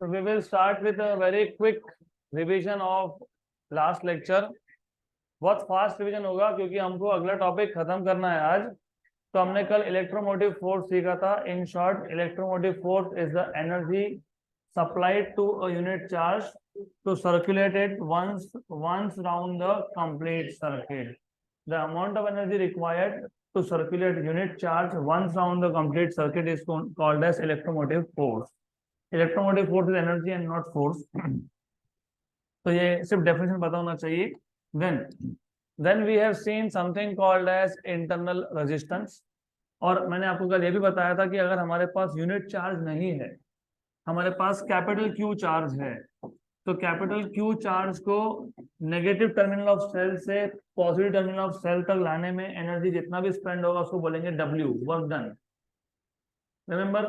So we will start with a very quick revision of last lecture. बहुत fast revision होगा क्योंकि हमको अगला टॉपिक खत्म करना है आज। तो हमने कल इलेक्ट्रोमोटिव फोर्स सीखा था। In short, electromotive force is the energy supplied to a unit charge to circulate it once round the complete circuit. The amount of energy required to circulate unit charge once round the complete circuit is called as electromotive force. Electromotive force is energy and not force. तो ये सिर्फ definition पता होना चाहिए। Then we have seen something called as internal resistance. और मैंने आपको कल ये भी बताया था कि अगर हमारे पास यूनिट चार्ज नहीं है, हमारे पास कैपिटल क्यू चार्ज है, तो कैपिटल क्यू चार्ज को नेगेटिव टर्मिनल ऑफ सेल से पॉजिटिव टर्मिनल ऑफ सेल तक लाने में एनर्जी जितना भी स्पेंड होगा उसको बोलेंगे W, work done. Remember,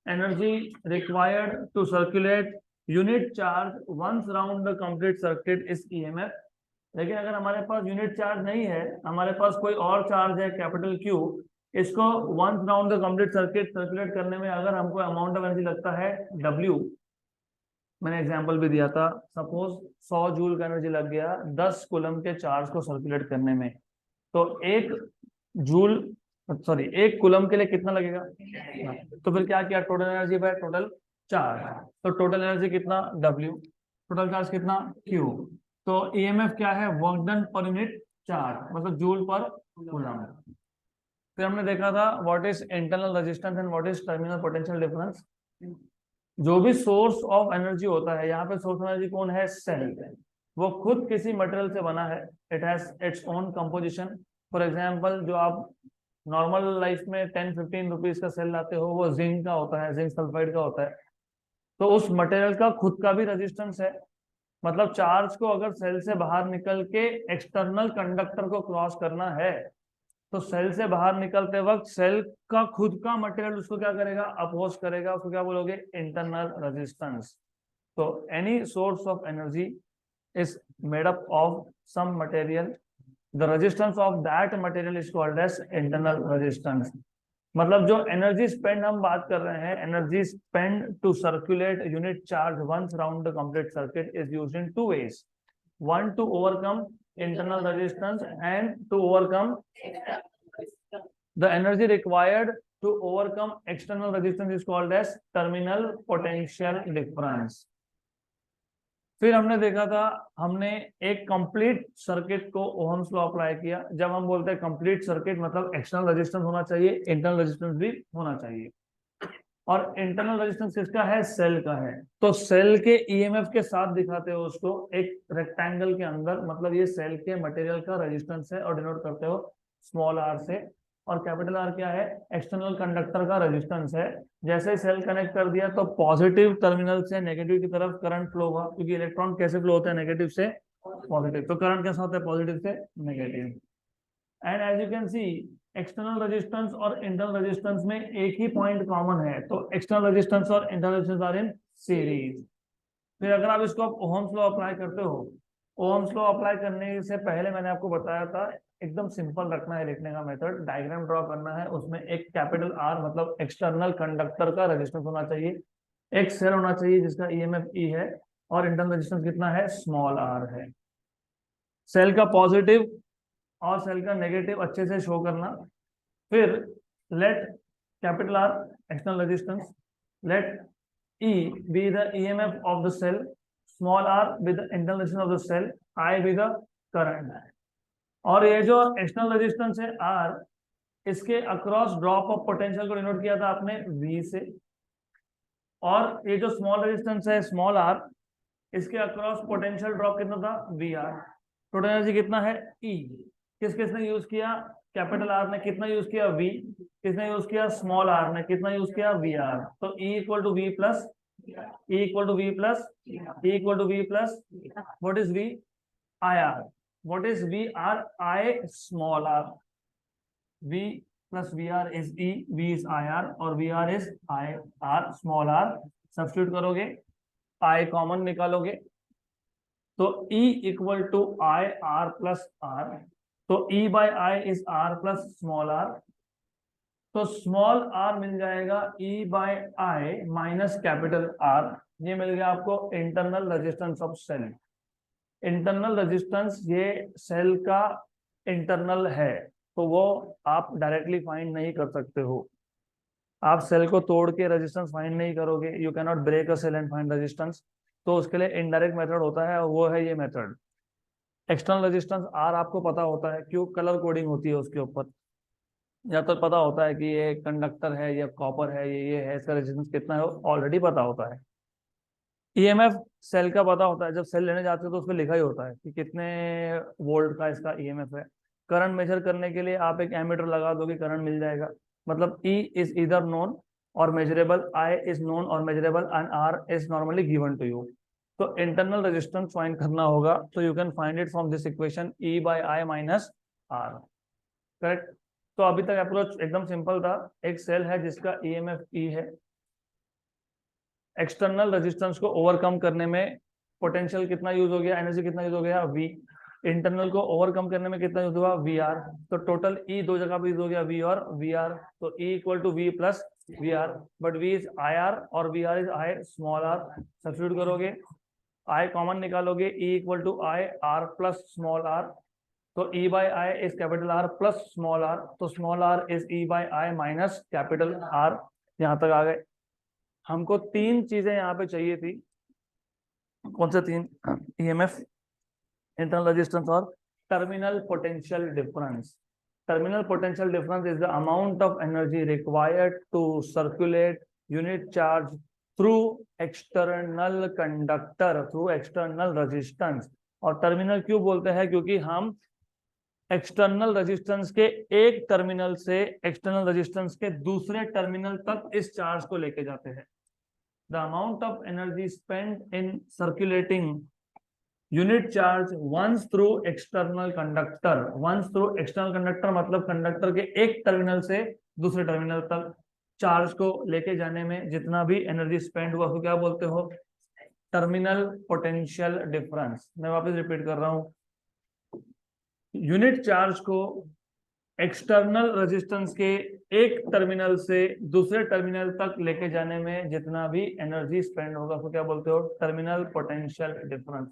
energy required to circulate unit charge once round the complete circuit is EMF। लेकिन अगर हमारे पास यूनिट चार्ज नहीं है, हमारे पास कोई और चार्ज है कैपिटल क्यू, इसको once round the complete circuit circulate करने में अगर हमको अमाउंट ऑफ एनर्जी लगता है W, मैंने एग्जांपल भी दिया था, सपोज 100 जूल का एनर्जी लग गया 10 कूलम के चार्ज को सर्कुलेट करने में, तो एक कूलम के लिए कितना लगेगा? तो फिर क्या किया, total energy by total charge, तो टोटल एनर्जी कितना W, टोटल चार्ज कितना Q। तो EMF क्या है? Work done per unit charge, मतलब जूल पर कूलम। फिर हमने देखा था what is internal resistance and what is terminal potential difference. जो भी सोर्स ऑफ एनर्जी होता है, यहाँ पे सोर्स एनर्जी कौन है? सेल। वो खुद किसी मटेरियल से बना है, it has its own composition. For example, जो आप नॉर्मल लाइफ में 10-15 रुपीज का सेल लाते हो, वो जिंक का होता है, जिंक सल्फाइड का होता है। तो उस मटेरियल का खुद का भी रेजिस्टेंस है। मतलब चार्ज को अगर सेल से बाहर निकल के एक्सटर्नल कंडक्टर को क्रॉस करना है, तो सेल से बाहर निकलते वक्त सेल का खुद का मटेरियल उसको क्या करेगा? अपोज करेगा। उसको क्या बोलोगे? Internal resistance. तो any source of energy is made up of some material, the resistance of that material is called as internal resistance. मतलब जो एनर्जी स्पेंड हम बात कर रहे हैं, energy spend to circulate unit charge once round the complete circuit is used in 2 ways. One, to overcome internal resistance, and to overcome the energy required to overcome external resistance is called as terminal potential difference. फिर हमने देखा था, हमने एक complete circuit को Ohm's law apply किया। जब हम बोलते हैं कंप्लीट सर्किट, मतलब एक्सटर्नल रेजिस्टेंस होना चाहिए, इंटरनल रेजिस्टेंस भी होना चाहिए। और इंटरनल रेजिस्टेंस किसका है? सेल का है। तो सेल के EMF के साथ दिखाते हो उसको एक रेक्टेंगल के अंदर, मतलब ये सेल के मटेरियल का रेजिस्टेंस है, और डिनोट करते हो स्मॉल r से। और कैपिटल R क्या है? एक्सटर्नल कंडक्टर का रेजिस्टेंस है। जैसे ही सेल कनेक्ट कर दिया तो पॉजिटिव टर्मिनल से नेगेटिव की तरफ करंट फ्लो होगा, क्योंकि इलेक्ट्रॉन कैसे फ्लो होता है? नेगेटिव से पॉजिटिव। तो करंट कैसा होता है? पॉजिटिव से negative. And as you can see, external resistance और इंटरनल रेजिस्टेंस में एक ही पॉइंट कॉमन है, तो एक्सटर्नल रेजिस्टेंस और internal resistance are in series. फिर अगर आप इसको ओहम्स लॉ अप्लाई करते हो, ओहम्स लॉ अप्लाई करने से पहले मैंने आपको बताया था, एकदम सिंपल रखना है लिखने का मेथड, डायग्राम ड्रॉ करना है, उसमें एक कैपिटल R मतलब एक्सटर्नल कंडक्टर का रेजिस्टेंस होना चाहिए, एक सेल होना चाहिए जिसका EMF E है, और इंटरनल रेजिस्टेंस कितना है? स्मॉल r है। सेल का पॉजिटिव और सेल का नेगेटिव अच्छे से शो करना। फिर let capital R external resistance, let E be the EMF of the cell, small r be the internal resistance of the cell, I be the current। और ये जो एक्सटर्नल रेजिस्टेंस है R, इसके across drop of potential को denote किया था आपने V से। और ये जो स्मॉल रेजिस्टेंस है स्मॉल r, इसके अक्रॉस पोटेंशियल ड्रॉप कितना था? VR। टोटल एनर्जी कितना है? E। किसने यूज किया? कैपिटल R ने। कितना यूज किया? V। किसने यूज किया? स्मॉल r ने। कितना यूज किया? VR। तो E equal to V plus E equal to V plus E equal to V plus what is V? IR। What is VR? I small r। V plus VR is E, V is IR, और VR is IR small r। Substitute करोगे, I common निकालोगे, तो E equal to IR plus R। तो E by I is R plus small r। तो small r मिल जाएगा E by I minus capital R, ये मिल गया आपको internal resistance of cell. Internal resistance ये सेल का इंटरनल है, तो वो आप डायरेक्टली फाइंड नहीं कर सकते हो। आप सेल को तोड़ के रेजिस्टेंस फाइंड नहीं करोगे, you can not break a cell and find resistance. तो उसके लिए इनडायरेक्ट मेथड होता है, वो है ये मेथड। एक्सटर्नल रेजिस्टेंस आर आपको पता होता है, क्यों कलर कोडिंग होती है उसके ऊपर, या तो पता होता है कि ये कंडक्टर है, ये कॉपर है, ये है, इसका रेजिस्टेंस कितना है ऑलरेडी पता होता है। ईएमएफ सेल का पता होता है, जब सेल लेने जाते हो तो उसमें लिखा ही होता है कि कितने वोल्ट का इसका ईएमएफ है। करंट मेजर करने के लिए आप एक एमीटर लगा दोगे, करंट मिल जाएगा। मतलब ई इज इधर नोन और मेजरेबल, आई इज नोन और measurable, and R is normally given to you. तो इंटरनल रेजिस्टेंस फाइंड करना होगा, तो you can find it from this equation E by I minus R. Correct. तो अभी तक अप्रोच एकदम सिंपल था। एक सेल है जिसका ईएमएफ ई है, एक्सटर्नल रेजिस्टेंस को ओवरकम करने में पोटेंशियल कितना यूज हो गया, एनर्जी कितना यूज हो गया, वी। इंटरनल को ओवरकम करने में कितना यूज हुआ, वी आर। तो टोटल ई दो जगह पे यूज हो गया, वी और वी आर। तो E equal to V plus V R, but V is I R और V R is I small R. Substitute करोगे, आई कॉमन निकालोगे, E equal to I R plus small R. तो E by I is capital R plus small R, तो small R is E by I minus capital R. यहाँ तक आ गए। हमको तीन चीजें यहाँ पे चाहिए थी। कौन से तीन? ईएमएफ, इंटरनल रेजिस्टेंस और terminal potential difference. Terminal potential difference is the amount of energy required to circulate unit charge through external conductor, through external resistance. और टर्मिनल क्यों बोलते हैं? क्योंकि हम एक्सटर्नल रेजिस्टेंस के एक टर्मिनल से एक्सटर्नल रेजिस्टेंस के दूसरे टर्मिनल तक इस चार्ज को लेके जाते हैं। The amount of energy spent in circulating unit charge once through external conductor, once through external conductor मतलब कंडक्टर के एक टर्मिनल से दूसरे टर्मिनल तक चार्ज को लेके जाने में जितना भी एनर्जी स्पेंड हुआ, उसको क्या बोलते हो? Terminal potential difference. मैं वापस रिपीट कर रहा हूं, यूनिट चार्ज को एक्सटर्नल रेजिस्टेंस के एक टर्मिनल से दूसरे टर्मिनल तक लेके जाने में जितना भी एनर्जी स्पेंड होगा, उसको क्या बोलते हो? Terminal potential difference.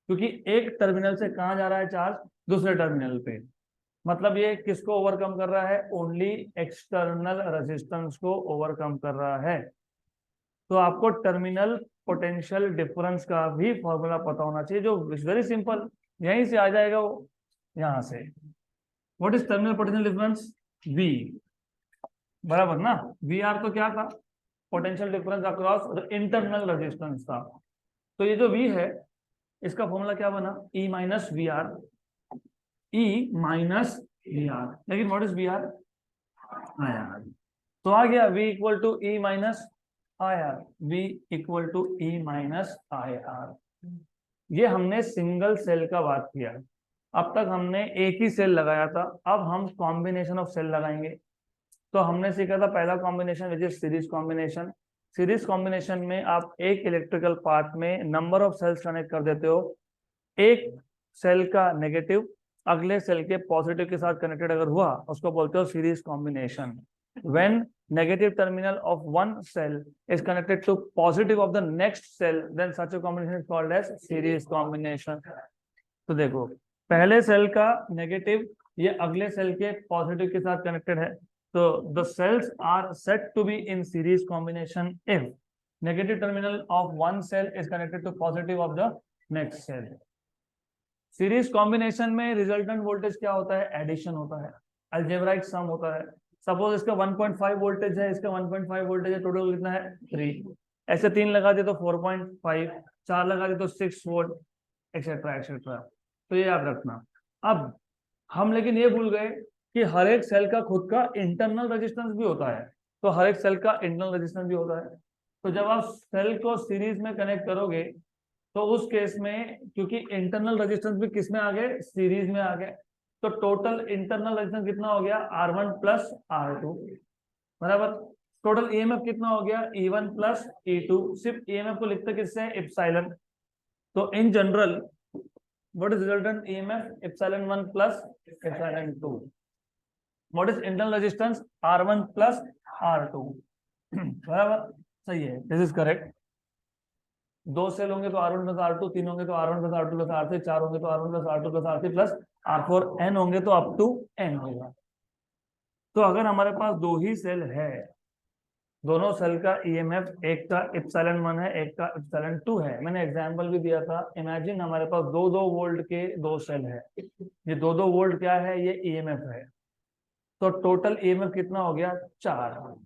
क्योंकि एक टर्मिनल से कहां जा रहा है चार्ज? दूसरे टर्मिनल पे। मतलब ये किसको ओवरकम कर रहा है? ओनली एक्सटर्नल रेजिस्टेंस को ओवरकम कर रहा है। तो आपको टर्मिनल पोटेंशियल डिफरेंस का भी फॉर्मूला पता होना चाहिए, जो वेरी सिंपल, यहीं से आ जाएगा वो, यहां से। What is terminal potential difference? V, बराबर ना। वी आर तो क्या था? Potential difference across internal resistance था। तो ये जो वी है, इसका फॉर्मूला क्या बना? E minus V R, E minus V R. लेकिन what is V R? I R. तो आ गया V equal to E minus I R, V equal to E minus I R. ये हमने सिंगल सेल का बात किया। अब तक हमने एक ही सेल लगाया था, अब हम कॉम्बिनेशन ऑफ सेल लगाएंगे। तो हमने सीखा था पहला combination which is series combination. Series combination में आप एक इलेक्ट्रिकल पार्ट में नंबर ऑफ सेल्स कनेक्ट कर देते हो। एक सेल का नेगेटिव अगले सेल के पॉजिटिव के साथ कनेक्टेड अगर हुआ, उसको बोलते हो series combination. When negative terminal of one cell is connected to positive of the next cell, then such a combination is called as series combination. तो देखो, पहले सेल का नेगेटिव ये अगले सेल के पॉजिटिव के साथ कनेक्टेड है, तो the cells are said to be in series combination if negative terminal of one cell is connected to positive of the next cell. Series combination में रिजल्टेंट वोल्टेज क्या होता है? एडिशन होता है, अलजेब्राइक सम होता है। सपोज इसका 1.5 वोल्टेज है, इसका 1.5 वोल्टेज है, टोटल कितना है? 3। ऐसे 3 लगा दे तो 4.5, 4 लगा दे तो 6 वोल्ट, एक्सेट्रा एक्सेट्रा। तो ये याद रखना। अब हम लेकिन ये भूल गए कि हर एक सेल का खुद का इंटरनल रेजिस्टेंस भी होता है। तो हर एक सेल का इंटरनल रेजिस्टेंस भी होता है। तो जब आप सेल को सीरीज में कनेक्ट करोगे, तो उस केस में क्योंकि इंटरनल रेजिस्टेंस भी किस में आ गए? सीरीज में आ गए। तो टोटल इंटरनल रेजिस्टेंस कितना हो गया? R1 प्लस R2, बराबर। टोटल ईएमएफ कितना हो गया? E1 plus E2। सिर्फ ईएमएफ को लिखते किससे? एप्सिलॉन। तो in general what is resultant EMF? Epsilon 1 plus epsilon 2। What is internal resistance R1 plus R2 बराबर सही है, दिस इज करेक्ट। दो सेल होंगे तो R1 प्लस R2, तीन होंगे तो R1 plus R2 plus R3, चार होंगे तो R1 plus R2 plus R3 plus R4, n होंगे तो अप टू n होगा। तो अगर हमारे पास दो ही सेल है, दोनों सेल का ईएमएफ एक का एप्सिलॉन 1 है, एक का एप्सिलॉन 2 है, मैंने एग्जांपल भी दिया था। इमेजिन हमारे पास 2-2 वोल्ट के दो सेल है, ये 2-2 वोल्ट क्या है, ये ईएमएफ है। तो टोटल ईएमएफ कितना हो गया, 4।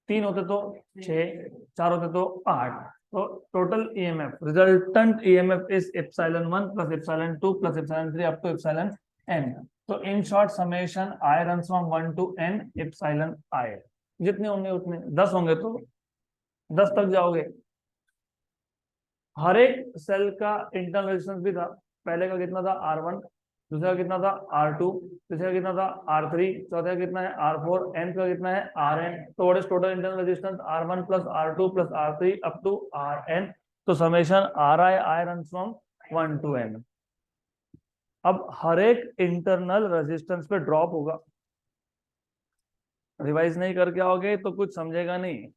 3 होते तो 6, 4 होते तो 8। तो total EMF, resultant EMF is epsilon 1 plus epsilon 2 plus epsilon 3 up to epsilon n। तो in short summation I run from 1 to n एप्सिलॉन i। जितने होंगे उतने, 10 होंगे तो 10 तक जाओगे। हर एक सेल का इंटरनल रेजिस्टेंस भी था। पहले का कितना था, R1, दूसरे का कितना था, R2, तीसरे का कितना था, R3, चौथे का कितना है, R4, n का कितना है, Rn। तो what is total internal resistance, R1 plus R2 plus R3 up to Rn। तो summation Ri run from 1 to n। अब हर एक इंटरनल रेजिस्टेंस पे ड्रॉप होगा। रिवाइज नहीं करके आओगे तो कुछ समझेगा नहीं।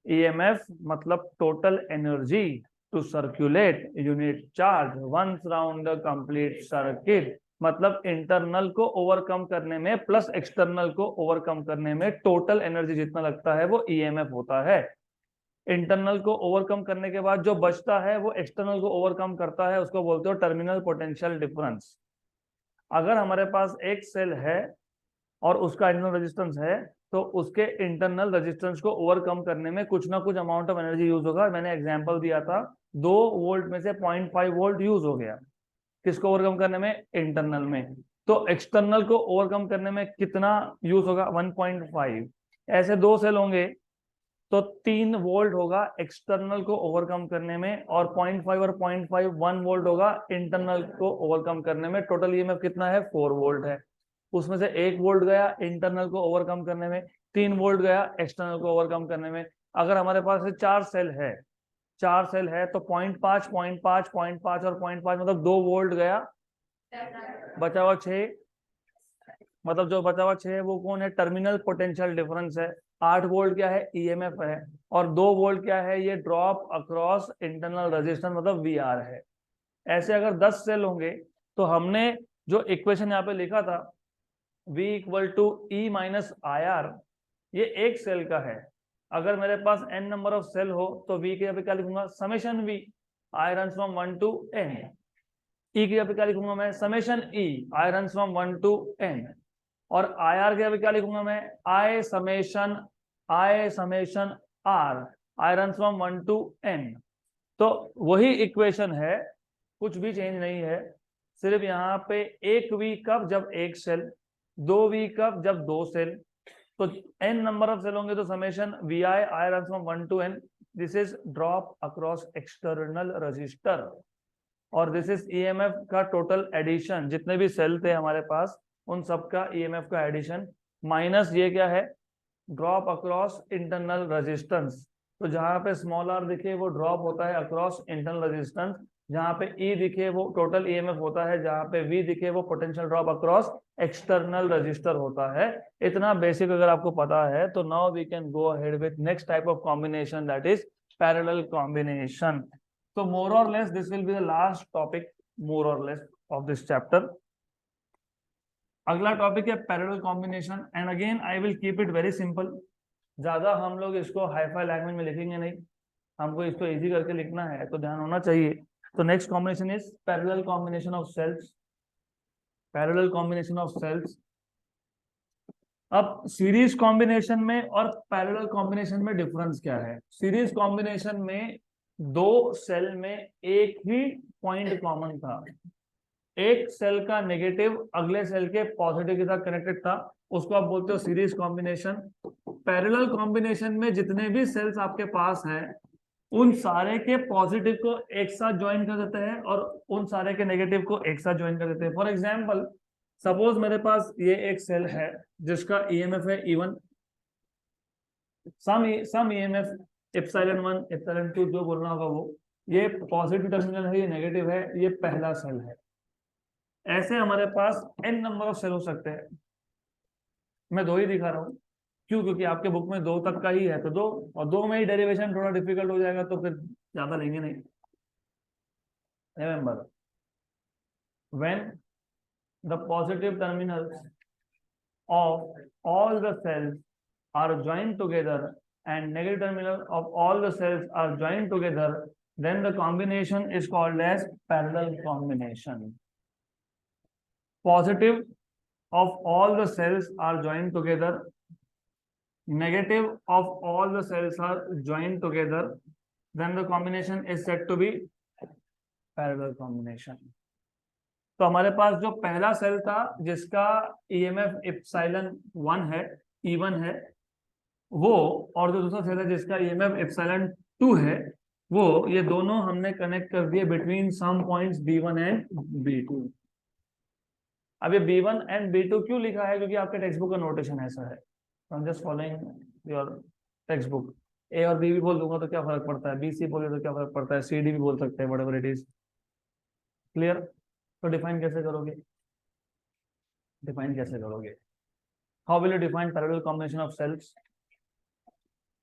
EMF मतलब total energy to circulate unit charge once round the complete circuit. मतलब इंटरनल को ओवरकम करने में प्लस एक्सटर्नल को ओवरकम करने में टोटल एनर्जी जितना लगता है वो EMF होता है। इंटरनल को ओवरकम करने के बाद जो बचता है वो एक्सटर्नल को ओवरकम करता है, उसको बोलते हो टर्मिनल पोटेंशियल डिफरेंस। अगर हमारे पास एक सेल है और उसका इंटरनल रेजिस्टेंस है, तो उसके इंटरनल रेजिस्टेंस को ओवरकम करने में कुछ ना कुछ अमाउंट ऑफ एनर्जी यूज होगा। मैंने एग्जांपल दिया था, 2 वोल्ट में से 0.5 वोल्ट यूज हो गया किसको ओवरकम करने में, इंटरनल में। तो एक्सटर्नल को ओवरकम करने में कितना यूज होगा, 1.5। ऐसे दो सेल होंगे तो 3 वोल्ट होगा एक्सटर्नल को ओवरकम करने में, और 0.5 और 0.5 1 वोल्ट होगा इंटरनल को ओवरकम करने में। टोटल ईएमएफ कितना है, 4 वोल्ट है। उसमें से 1 वोल्ट गया इंटरनल को ओवरकम करने में, 3 वोल्ट गया एक्सटर्नल को ओवरकम करने में। अगर हमारे पास 4 सेल है, 4 सेल है तो 0.5 0.5 0.5 और 0.5 मतलब 2 वोल्ट गया, बचा हुआ 6। मतलब जो बचा हुआ 6 है वो कौन है, टर्मिनल पोटेंशियल डिफरेंस है। 8 वोल्ट क्या है, ईएमएफ है। और 2 वोल्ट क्या है, ये ड्रॉप अक्रॉस इंटरनल रेजिस्टेंस मतलब वीआर है। ऐसे अगर 10 सेल होंगे तो हमने जो इक्वेशन यहाँ पे लिखा था V equal to E minus I R, ये एक सेल का है। अगर मेरे पास n नंबर ऑफ सेल हो तो V के यहाँ पे क्या लिखूंगा, summation V I run from 1 to n। E के यहाँ पे क्या लिखूंगा मैं, summation E I run from 1 to n। और आई आर के यहाँ पे क्या लिखूंगा मैं, I summation R I run from 1 to n। तो वही इक्वेशन है, कुछ भी चेंज नहीं है। सिर्फ यहाँ पे एक वी कब, जब एक सेल, 2 वी कब, जब 2 सेल। तो n नंबर ऑफ सेल होंगे तो summation V I run from 1 to n। This is drop across external register, और दिस इज ईएमएफ का टोटल एडिशन। जितने भी सेल थे हमारे पास उन सबका ईएमएफ का एडिशन, माइनस ये क्या है, ड्रॉप अक्रॉस इंटरनल रेजिस्टेंस। तो जहां पे स्मॉल r दिखे वो ड्रॉप होता है अक्रॉस इंटरनल रेजिस्टेंस, जहां पे E दिखे वो टोटल ईएमएफ होता है, जहां पे V दिखे वो potential drop across external register होता है। इतना बेसिक अगर आपको पता है तो now we can go ahead with next type of combination, that is parallel combination. So more or less this will be the last topic, more or less, of this chapter. अगला topic है parallel combination, and again I will keep it very simple. ज्यादा हम लोग इसको hi-fi language में लिखेंगे नहीं, हमको इसको इजी करके लिखना है, तो ध्यान होना चाहिए। तो next combination is parallel combination of cells. Parallel combination of cells. अब सीरीज कॉम्बिनेशन में और पैरेलल कॉम्बिनेशन में डिफरेंस क्या है। सीरीज कॉम्बिनेशन में दो सेल में एक ही पॉइंट कॉमन था, एक सेल का नेगेटिव अगले सेल के पॉजिटिव के साथ कनेक्टेड था, उसको आप बोलते हो सीरीज कॉम्बिनेशन। पैरेलल कॉम्बिनेशन में जितने भी सेल्स आपके पास हैं उन सारे के पॉजिटिव को एक साथ ज्वाइन कर देते हैं और उन सारे के नेगेटिव को एक साथ ज्वाइन कर देते हैं। फॉर एग्जाम्पल, सपोज मेरे पास ये एक सेल है जिसका ईएमएफ है E1, सम ईएमएफ एप्सिलॉन 1 एप्सिलॉन 2 जो बोलना होगा वो, ये पॉजिटिव टर्मिनल है, ये नेगेटिव है, ये पहला सेल है। ऐसे हमारे पास n नंबर ऑफ सेल हो सकते हैं। मैं 2 ही दिखा रहा हूँ। क्यों? क्योंकि आपके बुक में 2 तक का ही है तो 2, और 2 में ही डेरिवेशन थोड़ा डिफिकल्ट हो जाएगा तो फिर ज्यादा लेंगे नहीं। Remember, when the positive terminals of all the cells are joined together and negative terminal of all the cells are joined together, then the combination is called as parallel combination. Positive of all the cells are joined together, negative of all the cells are joined together, then the combination is said to be parallel combination. तो हमारे पास जो पहला cell था जिसका EMF epsilon 1 है, E1 है वो, और जो दूसरा सेल है जिसका ईएमएफ एप्सिलॉन 2 है वो, ये दोनों हमने कनेक्ट कर दिए between some points B1 and B2। अब ये B1 एंड B2 क्यों लिखा है? क्योंकि आपके टेक्स्ट बुक का नोटेशन ऐसा है। I am just following your text book. A और बी भी बोल दूंगा तो क्या फर्क पड़ता है, बी सी बोले तो क्या फर्क पड़ता है, सी डी भी बोल सकते हैं, व्हाटएवर इट इज। क्लियर? तो डिफाइन कैसे करोगे? डिफाइन कैसे करोगे? How will you define parallel combination of cells?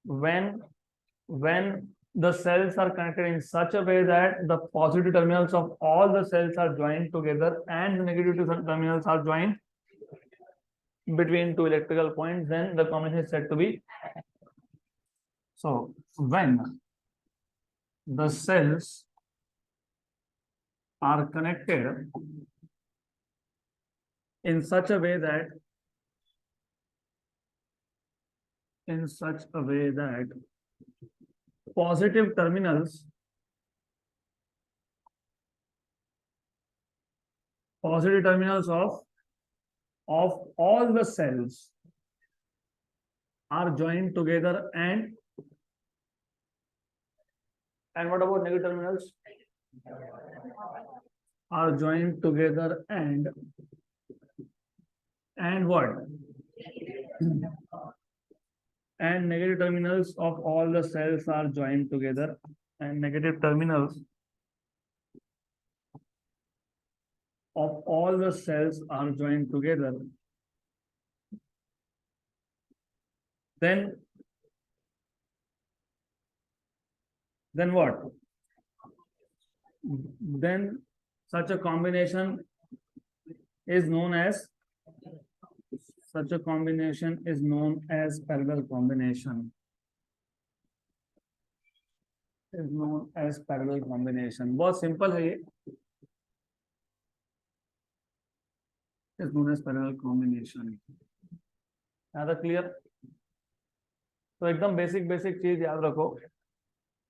when the cells are connected in such a way that the positive terminals of all the cells are joined together and the negative terminals are joined between 2 electrical points, then the combination is said to be. So when the cells are connected in such a way that positive terminals of all the cells are joined together and what about negative terminals? Are joined together and what? And negative terminals of all the cells are joined together and negative terminals of all the cells are joined together, then what? Then such a combination is known as parallel combination. Is known as parallel combination. बहुत simple है ये। is known as parallel combination. यहाँ तक clear? तो एकदम basic चीज याद रखो,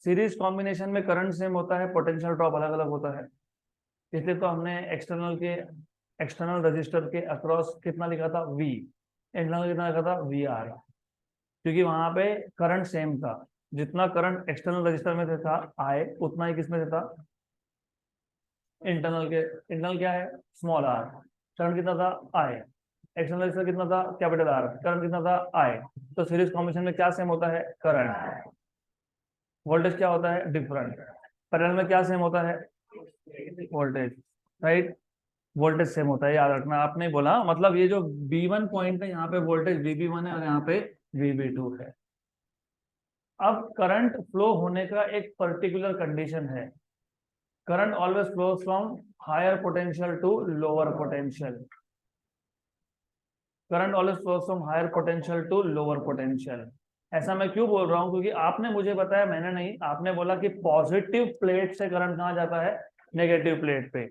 सीरीज कॉम्बिनेशन में करंट सेम होता है, पोटेंशियल ड्रॉप अलग अलग होता है। इसलिए तो हमने एक्सटर्नल रजिस्टर के अक्रॉस कितना लिखा था? V। इंटरनल कितना लिखा था? VR। क्योंकि वहां पे करंट सेम था, जितना करंट एक्सटर्नल रजिस्टर में से था I, उतना ही किसमें से था? इंटरनल के। इंटरनल क्या है? Small r। करंट कितना था? I। एक्सटर्नल रजिस्टर कितना था? Capital R। करंट कितना था? I। तो सीरीज कॉम्बिनेशन में क्या सेम होता है? करंट। वोल्टेज क्या होता है? डिफरेंट। पैरेलल में क्या सेम होता है? वोल्टेज। राइट? वोल्टेज सेम होता है, याद रखना। आपने बोला मतलब ये जो B1 पॉइंट है यहाँ पे वोल्टेज VB1 है और यहाँ पे VB2 है। अब करंट फ्लो होने का एक पर्टिकुलर कंडीशन है, current always flows from higher potential to lower potential. Current always flows from higher potential to lower potential. ऐसा मैं क्यों बोल रहा हूँ? क्योंकि आपने मुझे बताया, मैंने नहीं, आपने बोला कि पॉजिटिव प्लेट से करंट कहाँ जाता है? नेगेटिव प्लेट पे।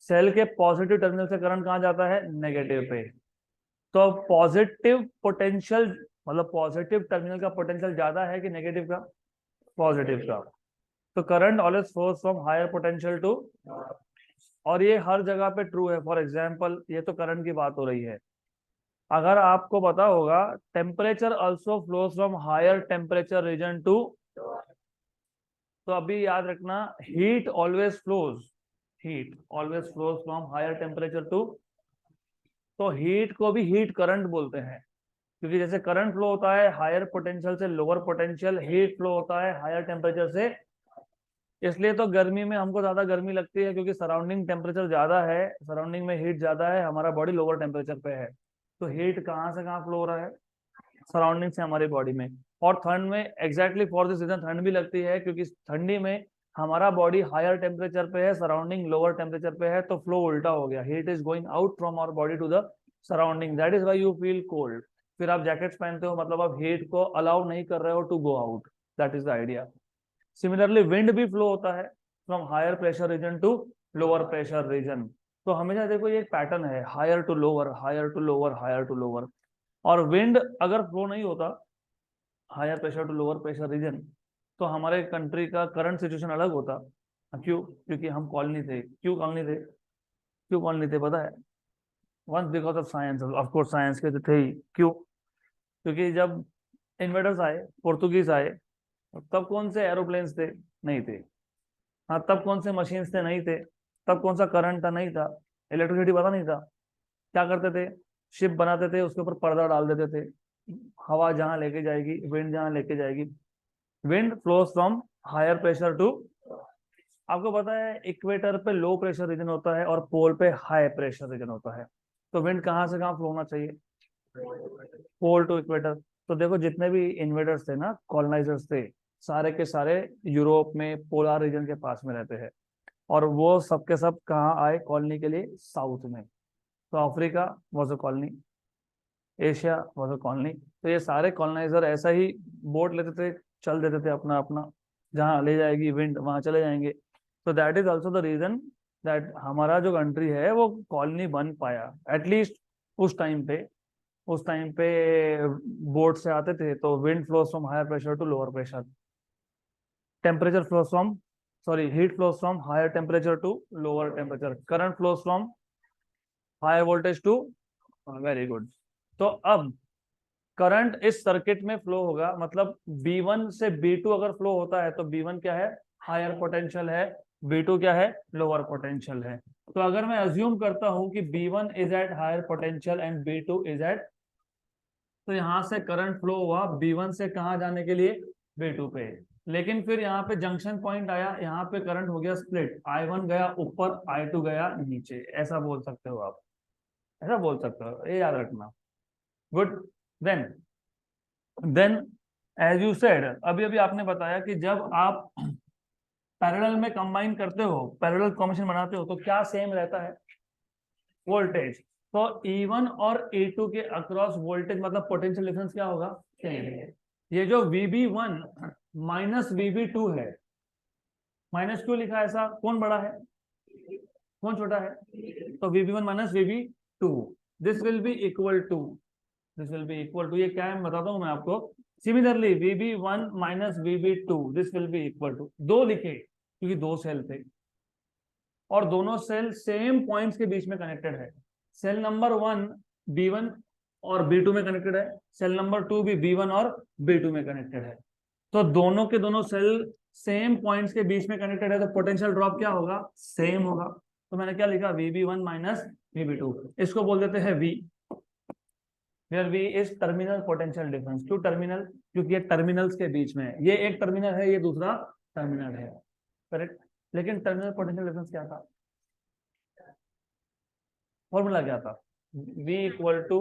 सेल के पॉजिटिव टर्मिनल से करंट कहाँ जाता है? नेगेटिव पे। तो पॉजिटिव पोटेंशियल मतलब पॉजिटिव टर्मिनल का पोटेंशियल ज्यादा है कि नेगेटिव का? पॉजिटिव का। तो current always flows from higher potential to, और ये हर जगह पे ट्रू है। फॉर एग्जांपल, ये तो करंट की बात हो रही है। अगर आपको पता होगा temperature also flows from higher temperature region to, तो अभी याद रखना heat always flows from higher temperature to. तो हीट को भी हीट करंट बोलते हैं, क्योंकि जैसे करंट फ्लो होता है हायर पोटेंशियल से लोअर पोटेंशियल, हीट फ्लो होता है हायर टेम्परेचर से। इसलिए तो गर्मी में हमको ज्यादा गर्मी लगती है, क्योंकि सराउंडिंग टेम्परेचर ज्यादा है, सराउंडिंग में हीट ज्यादा है, हमारा बॉडी लोअर टेम्परेचर पे है। तो हीट कहाँ से कहाँ फ्लो हो रहा है, सराउंडिंग से हमारी बॉडी में। और ठंड में एग्जैक्टली फॉर दिस रीजन ठंड भी लगती है, क्योंकि ठंडी में हमारा बॉडी हायर टेम्परेचर पे है, सराउंडिंग लोअर टेम्परेचर पे है, तो फ्लो उल्टा हो गया, heat is going out from our body to the surrounding, that is why you feel cold. फिर आप जैकेट्स पहनते हो, मतलब आप हीट को अलाउ नहीं कर रहे हो to go out, that is the idea. Similarly wind भी फ्लो होता है from higher pressure region to lower pressure region. तो हमेशा देखो ये एक पैटर्न है, higher to lower, higher to lower, higher to lower. और विंड अगर फ्लो नहीं होता higher pressure to lower pressure region, तो हमारे कंट्री का करंट सिचुएशन अलग होता। क्यों? क्योंकि हम कॉलोनी थे। क्यों कॉलोनी थे? क्यों कॉलोनी थे पता है? Once because of science, of course science के तो थे ही। क्यों? क्योंकि जब इन्वेटर्स आए, पोर्तुगीज आए, तब कौन से एरोप्लेन्स थे? नहीं थे। हाँ, तब कौन से मशीन्स थे? नहीं थे। तब कौन सा करंट था? नहीं था। इलेक्ट्रिसिटी पता नहीं था। क्या करते थे? शिप बनाते थे, उसके ऊपर पर्दा डाल देते थे, हवा जहां लेके जाएगी, विंड जहां लेके जाएगी। Wind flows from higher pressure to, आपको पता है इक्वेटर पे लो प्रेशर रीजन होता है और पोल पे हाई प्रेशर रीजन होता है। तो विंड कहाँ से कहाँ फ्लो होना चाहिए? Pole to equator. तो देखो जितने भी इन्वेडर्स थे ना, कॉलोनाइजर्स थे, सारे के सारे यूरोप में पोलर रीजन के पास में रहते हैं। और वो सब के सब कहाँ आए कॉलोनी के लिए? साउथ में। तो Africa was a colony, Asia was a colony. तो ये सारे कॉलोनाइजर ऐसा ही बोट लेते थे, चल देते थे अपना अपना, जहाँ ले जाएगी विंड वहां चले जाएंगे। तो that is also the reason that हमारा जो कंट्री है वो कॉलोनी बन पाया एटलीस्ट उस टाइम पे। उस टाइम पे बोट से आते थे, तो wind flows from higher pressure to lower pressure, temperature flows from, sorry heat flows from higher temperature to lower temperature, current flows from higher voltage to, very good. तो अब current इस circuit में flow होगा, मतलब B1 से B2 अगर flow होता है तो B1 क्या है? हायर पोटेंशियल है। B2 क्या है? लोअर पोटेंशियल है। तो अगर मैं अज्यूम करता हूं कि B1 is at higher potential and B2 is at, तो यहां से करंट फ्लो हुआ B1 से कहां जाने के लिए? B2 पे। लेकिन फिर यहाँ पे जंक्शन पॉइंट आया, यहाँ पे करंट हो गया स्प्लिट, I1 गया ऊपर, I2 गया नीचे, ऐसा बोल सकते हो आप, ऐसा बोल सकते हो, ये याद रखना। Good. Then as you said, अभी अभी आपने बताया कि जब आप पैरेलल में कंबाइन करते हो, पैरेलल कॉम्बिनेशन बनाते हो, तो क्या सेम रहता है? वोल्टेज। तो E1 और E2 के अक्रॉस वोल्टेज मतलब पोटेंशियल डिफरेंस क्या होगा? सेम है। ये जो VB1 माइनस VB2 है, माइनस क्यों लिखा है ऐसा? कौन बड़ा है, कौन छोटा है? तो VB1 minus VB2, this will be equal to, this will be equal to, ये क्या है मैं बताता हूं मैं आपको। Similarly VB1 minus VB2, this will be equal to, दो लिखे क्योंकि दो सेल थे और दोनों सेल सेम पॉइंट्स के बीच में कनेक्टेड है। सेल नंबर 1 B1 और B2 में कनेक्टेड है, सेल नंबर 2 भी B1 और B2 में कनेक्टेड है। तो दोनों के दोनों सेल सेम पॉइंट्स के बीच में कनेक्टेड है, तो पोटेंशियल ड्रॉप क्या होगा? सेम होगा। तो मैंने क्या लिखा? VB1 माइनस VB2, इसको बोल देते हैं V, where V is terminal potential difference. क्यों टर्मिनल? क्योंकि ये टर्मिनल्स के बीच में है, ये एक टर्मिनल है, ये दूसरा टर्मिनल है, करेक्ट। लेकिन टर्मिनल पोटेंशियल डिफरेंस क्या था? फॉर्मूला क्या था? V equal to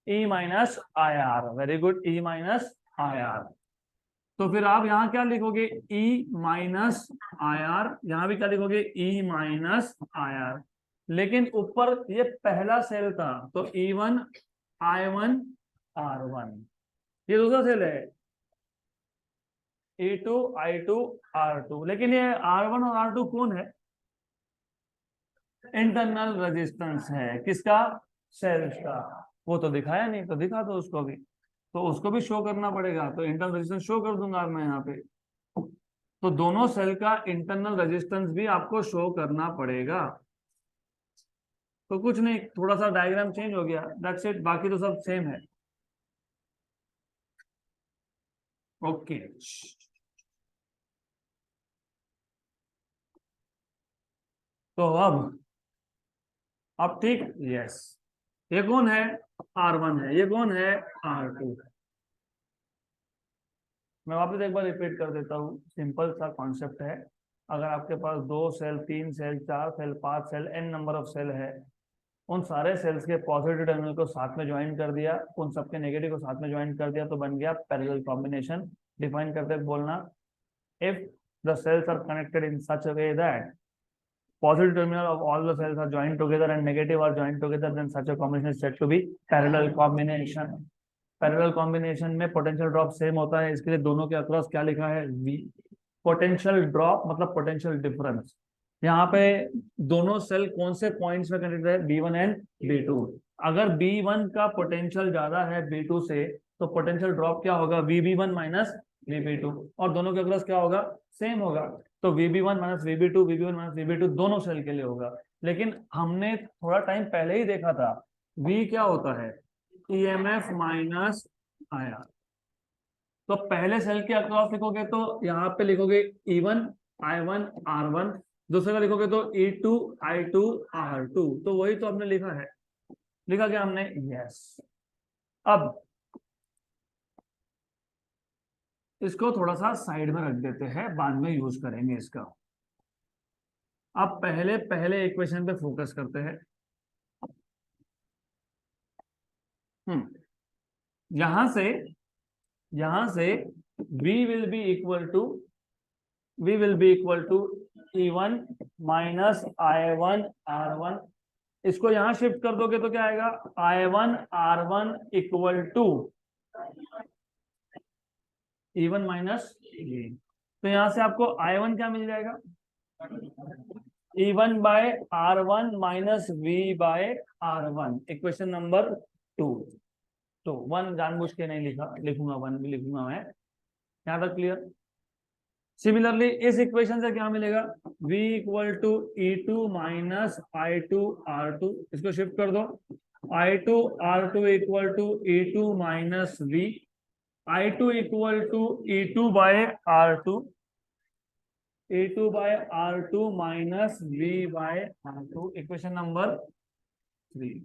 E minus I R, very good, E minus I R. तो फिर आप यहाँ क्या लिखोगे? E माइनस आई आर, यहाँ भी क्या लिखोगे? E minus I are. लेकिन ऊपर ये पहला सेल था, तो E1 I1 R1, ये दूसरा सेल है E2 I2 R2। लेकिन ये R1 और R2 कौन है? इंटरनल रेजिस्टेंस है, किसका? सेल्स का। वो तो दिखाया नहीं, तो दिखा दो उसको भी, तो उसको भी शो करना पड़ेगा, तो इंटरनल रेजिस्टेंस शो कर दूंगा मैं यहाँ पे। तो दोनों सेल का इंटरनल रेजिस्टेंस भी आपको शो करना पड़ेगा। तो कुछ नहीं, थोड़ा सा डायग्राम चेंज हो गया, दैट्स इट, बाकी तो सब सेम है। ओके, तो अब ठीक, यस, ये कौन है? R1 है, ये कौन है? R2 है। मैं वापस एक बार रिपीट कर देता हूँ, सिंपल सा कॉन्सेप्ट है। अगर आपके पास 2 cell, 3 cell, 4 cell, 5 cell, n number of cell है, उन सारे सेल्स के पॉजिटिव टर्मिनल को साथ में ज्वाइन कर दिया, उन सबके नेगेटिव को साथ में ज्वाइन कर दिया, तो बन गया पैरेलल कॉम्बिनेशन। डिफाइन करते बोलना, if the cells are connected in such a way that positive terminal of all the cells are joined together and negative are joined together, then such a combination is said to be parallel combination. Parallel combination में potential drop same होता है, इसके लिए दोनों के across क्या लिखा है, V। पोटेंशियल ड्रॉप मतलब पोटेंशियल डिफरेंस। यहाँ पे दोनों सेल कौन से पॉइंट्स में कनेक्टेड है, B1 एंड B2। अगर B1 का पोटेंशियल ज्यादा है B2 से, तो पोटेंशियल ड्रॉप क्या होगा, VB1 माइनस VB2, और दोनों के अक्रॉस क्या होगा, सेम होगा। तो VB1 minus VB2, VB1 minus VB2 दोनों सेल के लिए होगा। लेकिन हमने थोड़ा टाइम पहले ही देखा था, V क्या होता है, EMF माइनस आया। तो पहले सेल के अक्रॉस लिखोगे तो यहाँ पे लिखोगे E1 I1 R1, दूसरे का लिखोगे तो E2 I2 R2। तो वही तो हमने लिखा है, लिखा क्या हमने, यस। अब इसको थोड़ा सा साइड में रख देते हैं, बाद में यूज करेंगे इसका। अब पहले पहले इक्वेशन पे फोकस करते हैं। यहां से V will be equal to E1 minus I1 R1। इसको यहां शिफ्ट कर दोगे तो क्या आएगा, I1 R1 equal to E1 minus E। तो यहां से आपको I1 क्या मिल जाएगा, E1 by R1 minus V by R1, equation number 2। तो 1 जानबूझ के नहीं लिखा, लिखूंगा 1 भी लिखूंगा मैं, यहाँ तक क्लियर। सिमिलरली इस इक्वेशन से क्या मिलेगा, V equal to E2 minus I2 R2, इसको शिफ्ट कर दो, I2 R2 equal to E2 minus V, I2 equal to E2 by R2, E2 by R2 minus V by R2, equation number 3।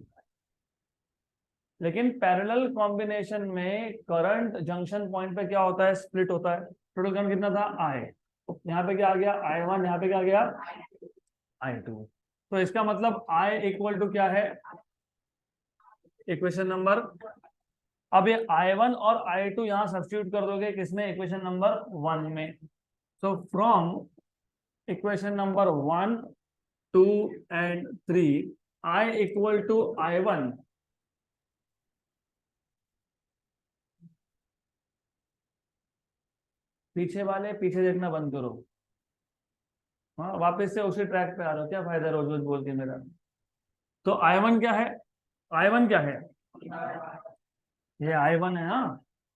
लेकिन parallel combination में current junction point पे क्या होता है, split होता है। टोटल करंट कितना था, I, यहाँ पे क्या आ गया I1, यहाँ पे क्या आ गया I2। तो इसका मतलब I इक्वल टू क्या है, इक्वेशन नंबर, अब ये I1 और I2 यहाँ सब्स्टिट्यूट कर दोगे किसमें, इक्वेशन नंबर 1 में। So from equation number 1, 2 and 3, I equal to I1 पीछे वाले पीछे देखना बंद करो, हाँ वापस से उसी ट्रैक पे आ रहा हो, क्या फायदा रोज रोज बोल के मेरा। तो I1 क्या है, I1 क्या है, ये I1 है,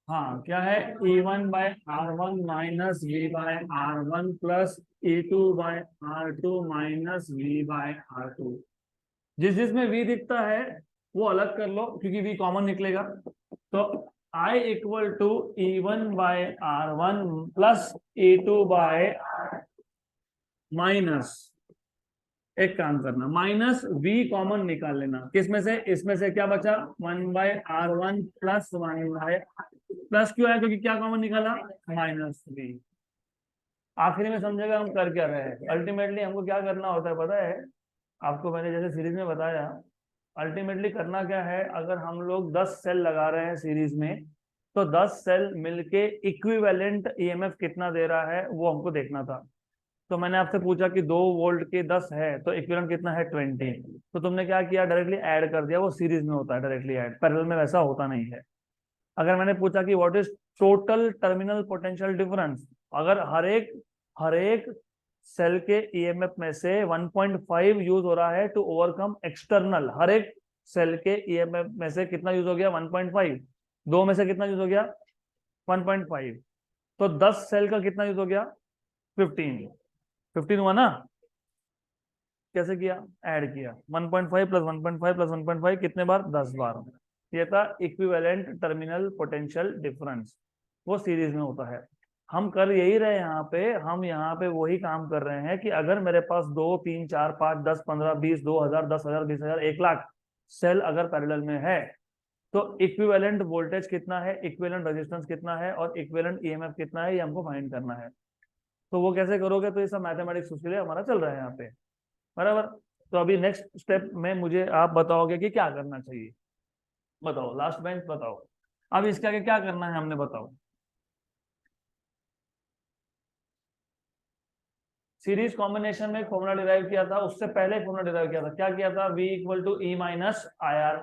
हाँ क्या है, E1 by R1 minus V by R1 plus E2 by R2 minus V by R2। जिसमें V दिखता है वो अलग कर लो, क्योंकि V कॉमन निकलेगा। तो I equal to E1 by R1 plus E2 by minus, एक काम करना, माइनस V कॉमन निकाल लेना, किसमें से, इसमें से क्या बचा, 1 by R1 plus 1 bye, plus क्यों है, क्योंकि क्या कॉमन निकाला, माइनस V। आखिरी में समझेगा हम कर क्या रहे हैं। अल्टीमेटली हमको क्या करना होता है पता है आपको, मैंने जैसे सीरीज में बताया, अल्टीमेटली करना क्या है, अगर हम लोग 10 सेल लगा रहे हैं सीरीज में, तो 10 सेल मिलके इक्विवेलेंट ईएमएफ कितना दे रहा है वो हमको देखना था। तो मैंने आपसे पूछा कि 2 वोल्ट के 10 है तो इक्विवेलेंट कितना है, 20। तो तुमने क्या किया, डायरेक्टली ऐड कर दिया, वो सीरीज में होता है डायरेक्टली ऐड, पैरेलल में वैसा होता नहीं है। अगर मैंने पूछा कि what is total terminal potential difference, अगर हर एक सेल के ईएमएफ में से 1.5 यूज हो रहा है टू ओवरकम एक्सटर्नल, हर एक सेल के ईएमएफ में से कितना यूज हो गया, 1.5, 2 में से कितना यूज हो गया, 1.5, तो 10 सेल का कितना यूज हो गया, 15 हुआ ना। कैसे किया, ऐड किया, 1.5 प्लस 1.5 प्लस 1.5 कितने बार, 10 बार। ये था इक्विवेलेंट टर्मिनल पोटेंशियल डिफरेंस, वो सीरीज में होता है। हम कर यही रहे यहाँ पे, हम यहाँ पे वही काम कर रहे हैं कि अगर मेरे पास 2, 3, 4, 5, 10, 15, 20, 2000, 10,000, 20,000, 1,00,000 सेल अगर पैरेलल में है, तो इक्विवेलेंट वोल्टेज कितना है, इक्विवेलेंट रेजिस्टेंस कितना है और इक्विवेलेंट ईएमएफ कितना है, ये हमको फाइंड करना है। तो वो कैसे करोगे, तो ये सब मैथमेटिक्स उसके लिए हमारा चल रहा है यहाँ पे, बराबर। तो अभी नेक्स्ट स्टेप में मुझे आप बताओगे कि क्या करना चाहिए। बताओ, लास्ट बेंच बताओ, अब इसके आगे क्या करना है हमने, बताओ। सीरीज कॉम्बिनेशन में फॉर्मूला डिराइव किया था, उससे पहले फॉर्मूला डिराइव किया था, क्या किया था, v equal to E minus I R.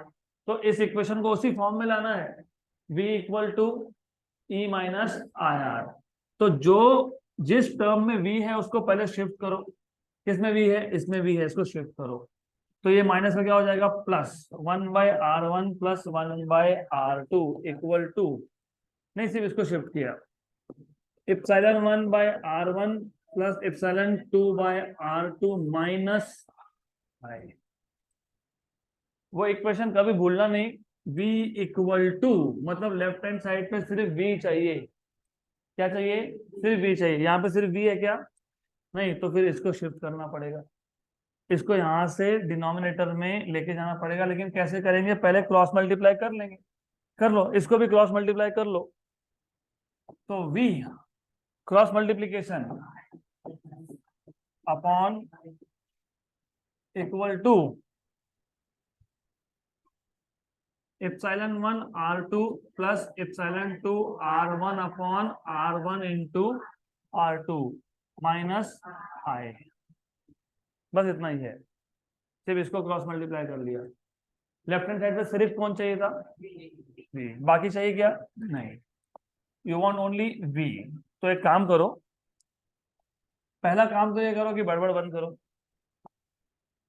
तो इस इक्वेशन को उसी फॉर्म में लाना है, v equal to E minus I R. तो जो जिस टर्म में v है उसको पहले शिफ्ट करो, किसमें v है, इसमें v है, इसको शिफ्ट करो। तो ये माइनस में क्या हो जाएगा, plus 1/r1 plus 1/r2 equal to, नहीं सिर्फ इसको शिफ्ट किया, epsilon 1/r1 plus epsilon 2/r2 minus I. वो इक्वेशन कभी भूलना नहीं, v इक्वल टू मतलब लेफ्ट हैंड साइड पे सिर्फ v चाहिए। क्या चाहिए, सिर्फ v चाहिए। यहाँ पे सिर्फ v है क्या, नहीं, तो फिर इसको शिफ्ट करना पड़ेगा, इसको यहां से डिनोमिनेटर में लेके जाना पड़ेगा। लेकिन कैसे करेंगे, पहले क्रॉस मल्टीप्लाई कर लेंगे, कर लो, इसको भी क्रॉस मल्टीप्लाई कर लो। तो v cross multiplication upon equal to epsilon 1 r2 plus epsilon 2 r1 upon r1 into r2 minus I. बस इतना ही है, सिर्फ इसको क्रॉस मल्टीप्लाई कर लिया। लेफ्ट हैंड साइड पे सिर्फ कौन चाहिए था, v, बाकी चाहिए क्या, नहीं, यू वांट ओनली v। तो एक काम करो, पहला काम तो ये करो कि बड़बड़ बंद करो।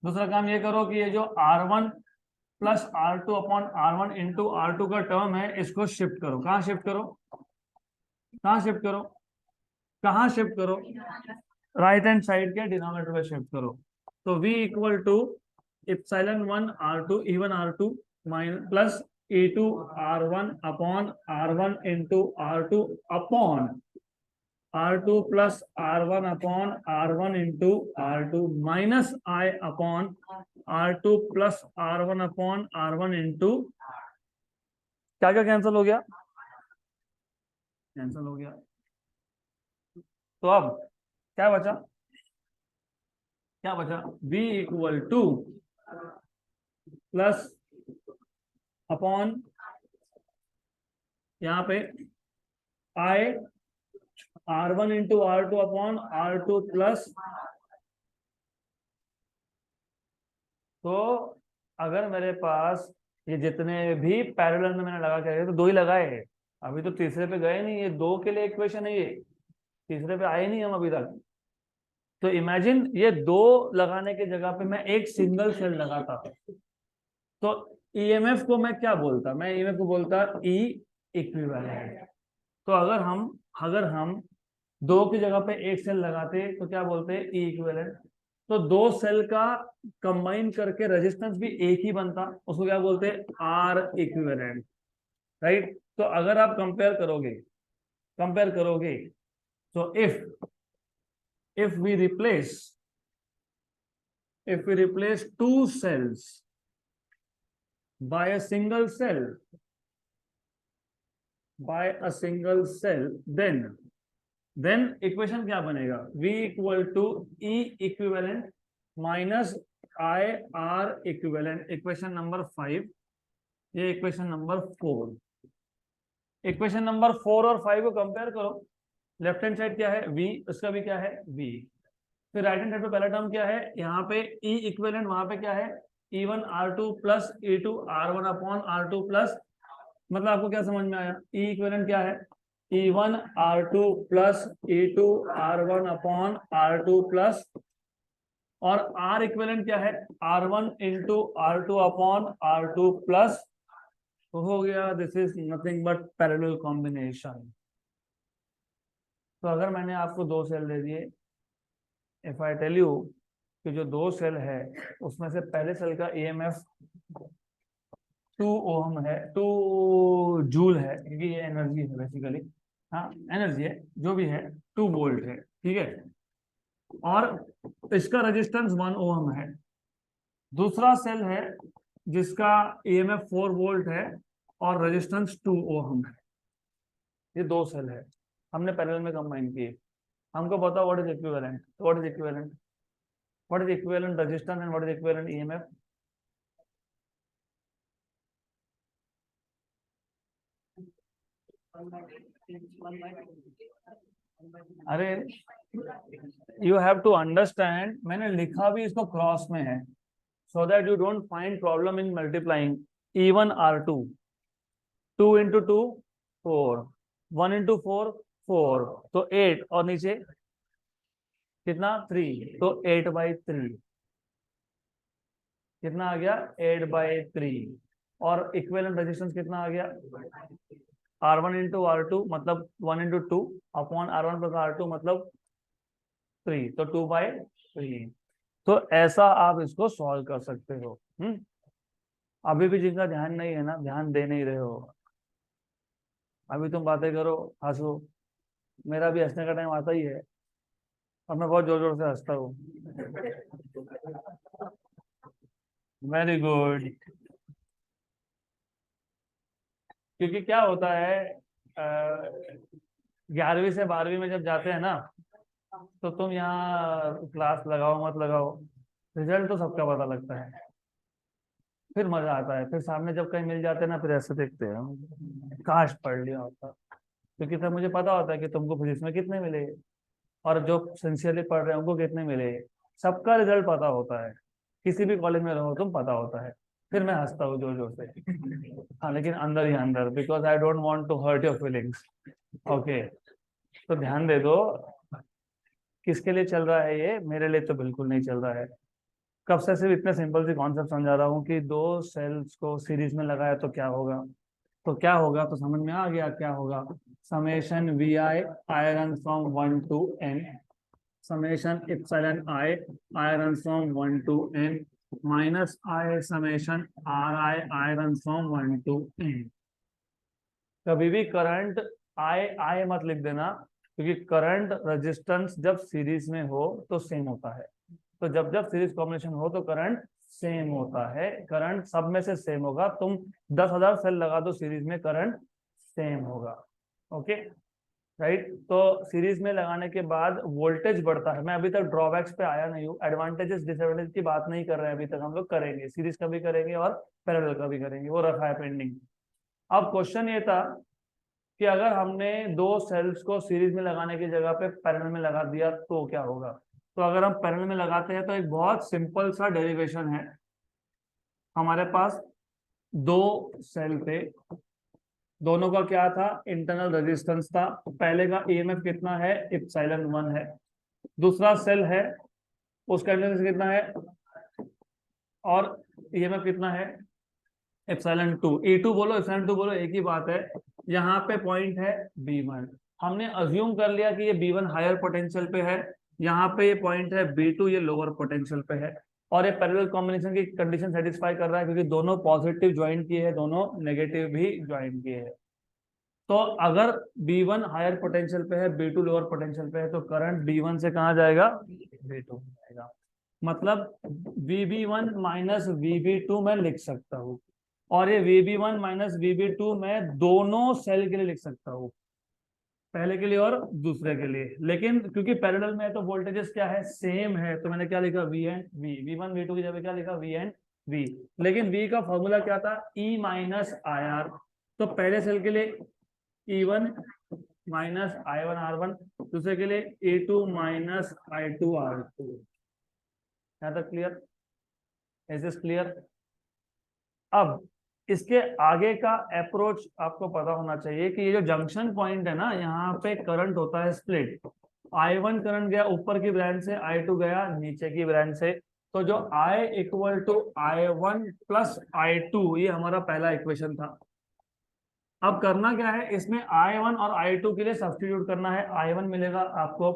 दूसरा काम ये करो कि ये जो r1 plus r2 upon r1 into r2 का टर्म है, इसको शिफ्ट करो। कहाँ शिफ्ट करो, कहाँ शिफ्ट करो, कहाँ शिफ्ट करो, राइट हैंड साइड के डिनोमिनेटर पे शिफ्ट करो। तो v equal to epsilon 1 r2 इवन r2 minus plus e2 r1 upon r1 into r2 upon r2 plus r1 upon r1 into r2 minus i upon r2 plus r1 upon r1 into, क्या क्या cancel हो गया, cancel हो गया। तो अब क्या बचा, क्या बचा, v equal two plus upon यहाँ पे i r1 into r2 upon r2 plus. तो अगर मेरे पास ये जितने भी पैरेलल में मैंने लगा के, तो दो ही लगाए हैं, अभी तो तीसरे पे गए नहीं, ये दो के लिए इक्वेशन है, ये तीसरे पे आए नहीं हम अभी तक। तो इमेजिन ये दो लगाने के जगह पे मैं एक सिंगल सेल लगाता, तो ईएमएफ को मैं क्या बोलता, मैं ईएमएफ को बोलता ई इक्विवेलेंट। तो अगर हम दो की जगह पे एक सेल लगाते तो क्या बोलते हैं, ई इक्विवेलेंट। तो दो सेल का कंबाइन करके रेजिस्टेंस भी एक ही बनता, उसको क्या बोलते हैं, आर इक्विवेलेंट, राइट। तो अगर आप कंपेयर करोगे, तो if we replace two cells by a single cell, then equation क्या बनेगा, v equal to E equivalent minus I R equivalent. Equation number 5, ये इक्वेशन नंबर 4। इक्वेशन नंबर 4 और 5 को कंपेयर करो, लेफ्ट हैंड साइड क्या है v, उसका भी क्या है v। फिर राइट हैंड साइड पे पहला टर्म क्या है, यहाँ पे ई इक्विवेलेंट, वहां पे क्या है E1 R2 plus E2 R1 upon R2 plus, मतलब आपको क्या समझ में आया, ई इक्विवेलेंट क्या है, E1 R2 plus E2 R1 upon R2 plus, और R इक्विवेलेंट क्या है, R1 into R2 upon R2 plus. तो हो गया, this is nothing but parallel combination. तो अगर मैंने आपको दो सेल दे दिए, इफ आई टेल यू कि जो दो सेल है उसमें से पहले सेल का ईएमएफ 2 ओम है, 2 जूल है, क्योंकि ये एनर्जी है बेसिकली, हाँ एनर्जी है, जो भी है 2 वोल्ट है, ठीक है, और इसका रेजिस्टेंस 1 ओम है। दूसरा सेल है जिसका ईएमएफ 4 वोल्ट है और रेजिस्टेंस 2 ओम है। ये दो सेल है, हमने पैरेलल में कंबाइन किए। हमको पता what is equivalent, what is equivalent, what is equivalent resistance and what is equivalent EMF? अरे यू हैव टू अंडरस्टैंड, मैंने लिखा भी इसको क्रॉस में है, so that you don't find problem in multiplying. E1 R2, 2 into 2 4, 1 into 4 4, तो 8 और नीचे कितना 3, तो 8/3 कितना आ गया 8/3। और इक्विवेलेंट रेजिस्टेंस कितना आ गया R1 into R2 मतलब 1 into 2 upon R1 plus R2 मतलब 3, तो 2/3। तो ऐसा आप इसको सॉल्व कर सकते हो। अभी भी जिनका ध्यान नहीं है ना, ध्यान दे नहीं रहे हो, अभी तुम बातें करो, हंसो, मेरा भी हंसने का टाइम आता ही है और मैं बहुत जोर जोर से हंसता हूँ। Very good. क्योंकि क्या होता है 11वीं से 12वीं में जब जाते हैं ना, तो तुम यहाँ क्लास लगाओ मत लगाओ, रिजल्ट तो सबका पता लगता है, फिर मजा आता है, फिर सामने जब कहीं मिल जाते हैं ना, फिर ऐसे देखते हैं काश पढ़ लिया होता। क्योंकि तब मुझे पता होता है कि तुमको फिजिक्स में कितने मिले और जो सिंसियरली पढ़ रहे हैं उनको कितने मिले, सबका रिजल्ट पता होता है, किसी भी कॉलेज में रहो तुम पता होता है। फिर मैं हंसता हूँ जोर जोर से, हाँ लेकिन अंदर ही अंदर, because I don't want to hurt your feelings. Okay, तो ध्यान दे दो, किसके लिए चल रहा है ये, मेरे लिए तो बिल्कुल नहीं चल रहा है। कब से सिर्फ इतने सिंपल सी कॉन्सेप्ट समझा रहा हूँ कि दो सेल्स को सीरीज में लगाया तो क्या होगा, तो क्या होगा, तो समझ में आ गया क्या होगा। Summation V I run from 1 to n, summation epsilon I run from 1 to n minus I summation I run from 1 to n। कभी भी करंट आई मत लिख देना, क्योंकि करंट रेजिस्टेंस जब सीरीज में हो तो सेम होता है। तो जब जब सीरीज कॉम्बिनेशन हो तो करंट सेम होता है, करंट सब में से सेम होगा। तुम 10,000 सेल लगा दो सीरीज में, करंट सेम होगा। Okay right. तो सीरीज में लगाने के बाद वोल्टेज बढ़ता है। मैं अभी तक ड्रॉबैक्स पे आया नहीं हूँ, एडवांटेजेस डिसएडवांटेज की बात नहीं कर रहे हैं अभी तक, हम लोग करेंगे, सीरीज का भी करेंगे और पैरेलल का भी करेंगे, वो रखा है पेंडिंग। अब क्वेश्चन ये था कि अगर हमने दो सेल्स को सीरीज में लगाने की जगह पे पैरेलल में लगा दिया तो क्या होगा। तो अगर हम पैरेलल में लगाते हैं तो एक बहुत सिंपल सा डेरिवेशन है। हमारे पास दो सेल थे, दोनों का क्या था, इंटरनल रेजिस्टेंस था। पहले का ईएमएफ कितना है, इप्सिलॉन 1 है। दूसरा सेल है, उसका इंटरनल कितना है और ईएमएफ कितना है, एप्सिलॉन 2। E2 बोलो एप्सिलॉन 2 बोलो, एक ही बात है। यहाँ पे पॉइंट है B1, हमने अज्यूम कर लिया कि ये B1 हायर पोटेंशियल पे है, यहाँ पे ये पॉइंट है B2 ये लोअर पोटेंशियल पे है। और ये पैरेलल कॉम्बिनेशन की कंडीशन सेटिस्फाई कर रहा है, क्योंकि दोनों पॉजिटिव ज्वाइन किए हैं, दोनों नेगेटिव भी ज्वाइन किए हैं। तो अगर B1 हायर पोटेंशियल पे है, B2 लोअर पोटेंशियल पे है, तो करंट B1 से कहाँ जाएगा, B2 जाएगा। मतलब VB1 माइनस VB2 मैं लिख सकता हूँ, और ये VB1 माइनस VB2 मैं दोनों सेल के लिए लिख सकता हूँ, पहले के लिए और दूसरे के लिए। लेकिन क्योंकि पैरेलल में है तो वोल्टेजेस क्या है, सेम है, तो मैंने क्या लिखा, V and V, V1 V2 की जगह क्या लिखा, V एंड V। लेकिन V का फॉर्मूला क्या था, E माइनस IR। तो पहले सेल के लिए E1 माइनस I1 R1, दूसरे के लिए E2 माइनस I2 R2। यहाँ तक क्लियर, इज दिस क्लियर। अब इसके आगे का अप्रोच आपको पता होना चाहिए कि ये जो जंक्शन पॉइंट है ना, यहाँ पे करंट होता है स्प्लिट। I1 करंट गया ऊपर की ब्रांच से, I2 गया नीचे की ब्रांच से। तो जो I equal to I1 plus I2, ये हमारा पहला इक्वेशन था। अब करना क्या है, इसमें I1 और I2 के लिए सब्स्टिट्यूट करना है। I1 मिलेगा आपको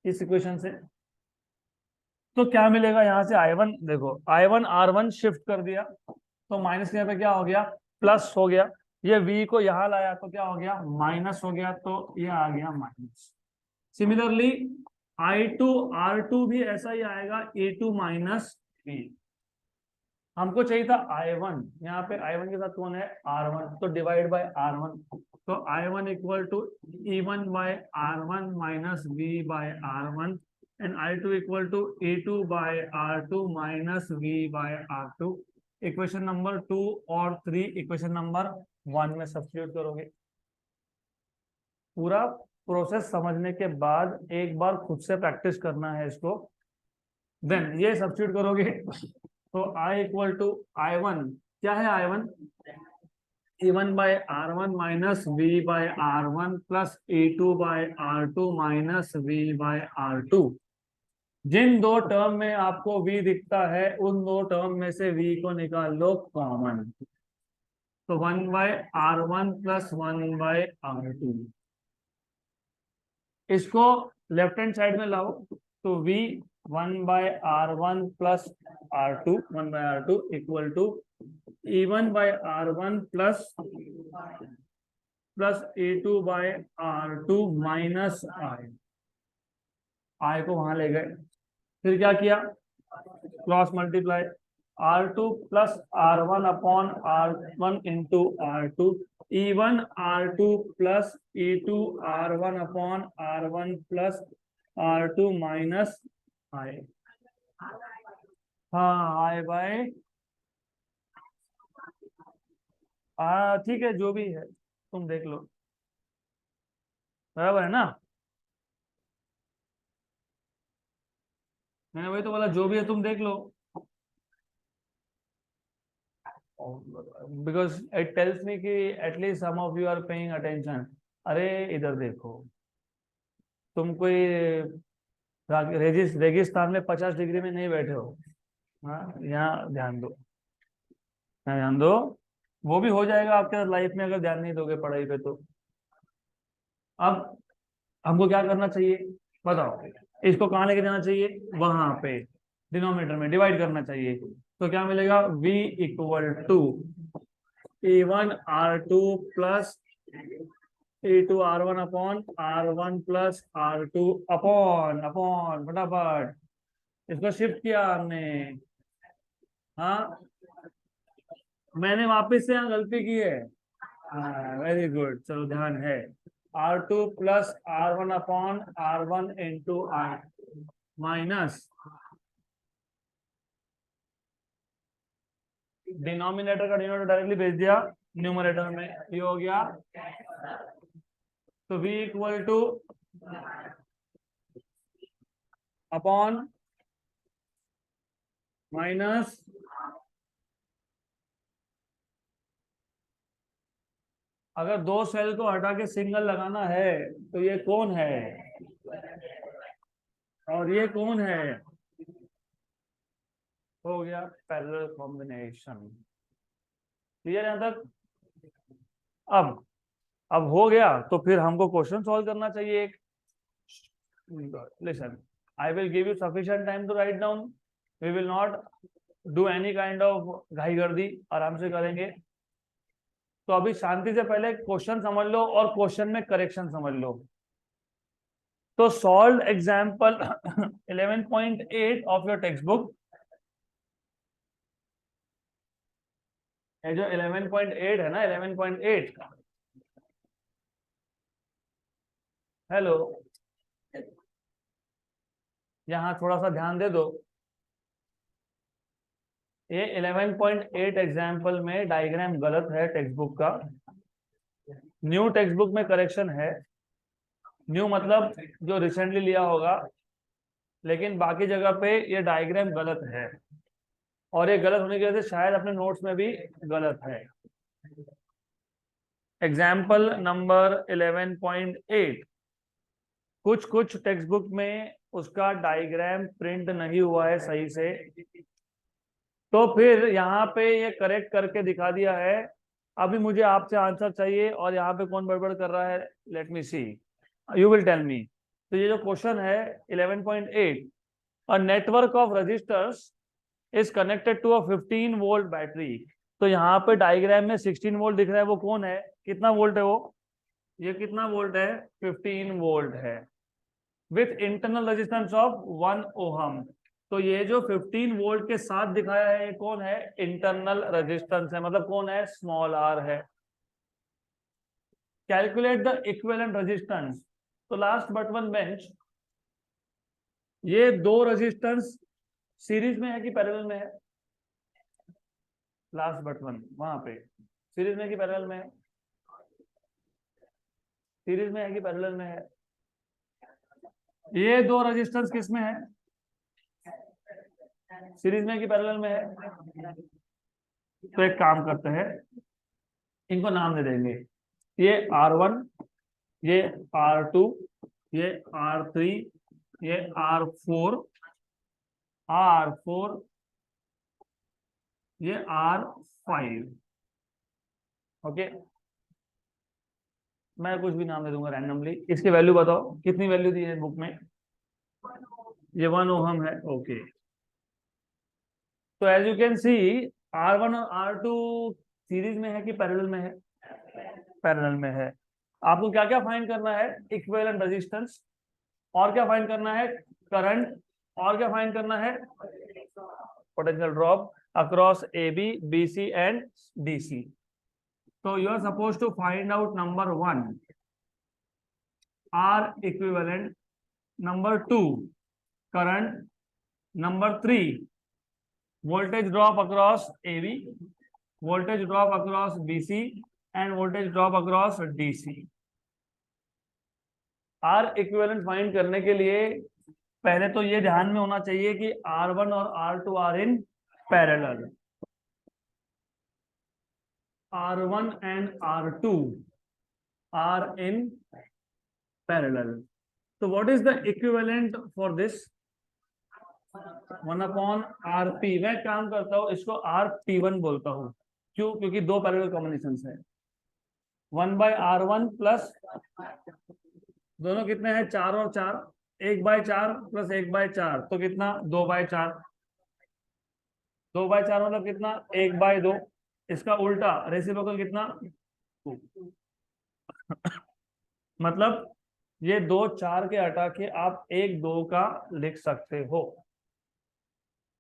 इस इक्वेशन से, तो क्या मिलेगा यहाँ से, I1 देखो, I1 R1 शिफ्ट कर दिया तो माइनस के यहाँ पे क्या हो गया, प्लस हो गया। ये V को यहाँ लाया तो क्या हो गया, माइनस हो गया, तो ये आ गया माइनस। सिमिलरली I2 R2 भी ऐसा ही आएगा, A2 माइनस V। हमको चाहिए था I1, यहाँ पे I1 के साथ कौन है, R1, तो डिवाइड बाय R1। तो I1 equal to E1 by R1 minus V by R1। and I2 equal to A2 by R2 minus V by R2। Equation number 2 और 3 इक्वेशन नंबर 1 में सब्स्टिट्यूट करोगे। पूरा प्रोसेस समझने के बाद एक बार खुद से प्रैक्टिस करना है इसको। देन ये सब्स्टिट्यूट करोगे तो I इक्वल टू I1, क्या है I1? A1 by R1 minus V by R1 plus A2 by R2 minus V by R2। जिन दो टर्म में आपको V दिखता है उन दो टर्म में से V को निकाल लो कॉमन। तो 1 by R1 plus 1 by R2। इसको लेफ्ट हैंड साइड में लाओ तो V 1 by R1 plus R2 1 by R2 equal to E1 by R1 plus A2 by R2 minus I को वहां ले गए, फिर क्या किया? Cross multiply R2 plus R1 upon R1 into R2, E1 R2 plus E2 R1 upon R1 plus R2 minus I। हाँ I by ठीक है, जो भी है तुम देख लो, बराबर है ना? मैंने वही तो बोला, जो भी है तुम देख लो, बिकॉज इट टेल्स मी कि at least some of you are paying attention. अरे इधर देखो, तुम कोई रेगिस्तान में 50 डिग्री में नहीं बैठे हो। हाँ, यहाँ ध्यान दो, यहाँ ध्यान दो। वो भी हो जाएगा आपके लाइफ में अगर ध्यान नहीं दोगे पढ़ाई पे तो। अब हमको क्या करना चाहिए बताओ? इसको कहाँ लेके जाना चाहिए? वहां पे डिनोमिनेटर में डिवाइड करना चाहिए। तो क्या मिलेगा? v equal to A1 R2 plus A2 R1 upon R1 plus R2 upon upon फटाफट इसको शिफ्ट किया हमने। हाँ, मैंने वापस से यहाँ गलती की है। हाँ वेरी गुड, चलो ध्यान है। R2 plus R1 upon R1 into I minus denominator का डिनोमिनेटर डायरेक्टली भेज दिया न्यूमरेटर में, ये हो गया। तो v equal two upon minus अगर दो सेल को हटा के सिंगल लगाना है तो ये कौन है और ये कौन है? हो गया पैरेलल कॉम्बिनेशन। क्लियर है यहाँ तक? अब हो गया तो फिर हमको क्वेश्चन सॉल्व करना चाहिए एक। Listen, I will give you sufficient time to write down. We will not do any kind of घाई गर्दी, आराम से करेंगे। तो अभी शांति से पहले क्वेश्चन समझ लो और क्वेश्चन में करेक्शन समझ लो। तो solve example 11.8 of your text book. जो 11.8 है ना, 11.8, हेलो, यहाँ थोड़ा सा ध्यान दे दो। ये 11.8 एग्जाम्पल में डायग्राम गलत है टेक्स्ट बुक का। न्यू टेक्स्ट बुक में करेक्शन है। न्यू मतलब जो रिसेंटली लिया होगा, लेकिन बाकी जगह पे ये डायग्राम गलत है और ये गलत होने की वजह से शायद अपने नोट्स में भी गलत है। एग्जाम्पल नंबर 11.8, कुछ टेक्स्ट बुक में उसका डायग्राम प्रिंट नहीं हुआ है सही से, तो फिर यहाँ पे ये करेक्ट करके दिखा दिया है। अभी मुझे आपसे आंसर चाहिए और यहाँ पे कौन बड़बड़ कर रहा है? Let me see, you will tell me. तो ये जो क्वेश्चन है 11.8, a network of resistors is connected to a 15 volt battery. तो यहाँ पे डायग्राम में 16 वोल्ट दिख रहा है, वो कौन है? कितना वोल्ट है वो? ये कितना वोल्ट है? 15 वोल्ट है with internal resistance of 1 ohm. तो ये जो 15 वोल्ट के साथ दिखाया है ये कौन है? इंटरनल रेजिस्टेंस है, मतलब कौन है? स्मॉल आर है। Calculate the equivalent resistance. तो लास्ट बट वन बेंच, ये दो रेजिस्टेंस सीरीज में है कि पैरेलल में है? लास्ट बट वन वहां पे सीरीज में कि पैरेलल में है? सीरीज में है कि पैरेलल में है? ये दो रेजिस्टेंस किस में है? सीरीज में कि पैरेलल में है? तो एक काम करते हैं, इनको नाम दे देंगे। ये R1, ये R2, ये R3, ये R4, R4, ये R5। ओके, मैं कुछ भी नाम दे दूंगा रैंडमली। इसकी वैल्यू बताओ, कितनी वैल्यू दी है बुक में? ये 1 ओहम है। ओके, तो as you can C R1 और R2 सीरीज में है कि पैरेलल में है? पैरेलल में है। आपको क्या क्या फाइंड करना है? इक्विवेलेंट रेजिस्टेंस, और क्या फाइंड करना है? करंट, और क्या फाइंड करना है? Potential drop across AB, BC and DC। So you are supposed to find out number 1 R equivalent, number 2 current, number 3 voltage drop across AB, voltage drop across BC and voltage drop across DC। R equivalent find करने के लिए पहले तो ये ध्यान में होना चाहिए कि R1 और R2 are in parallel. R1 and R2 are in parallel. So what is the equivalent for this? 1 upon RP। मैं काम करता हूं, इसको RP1 बोलता हूं। क्यों? क्योंकि दो पैरेलल कॉम्बिनेशन है। 1/R1 प्लस, दोनों कितने हैं? 4 और 4, 1/4 प्लस 1/4 तो कितना? 2/4। 2/4 मतलब कितना? 1/2। इसका उल्टा रेसिप्रोकल कितना? 2। मतलब ये 2 4 के हटा के आप 1 2 का लिख सकते हो।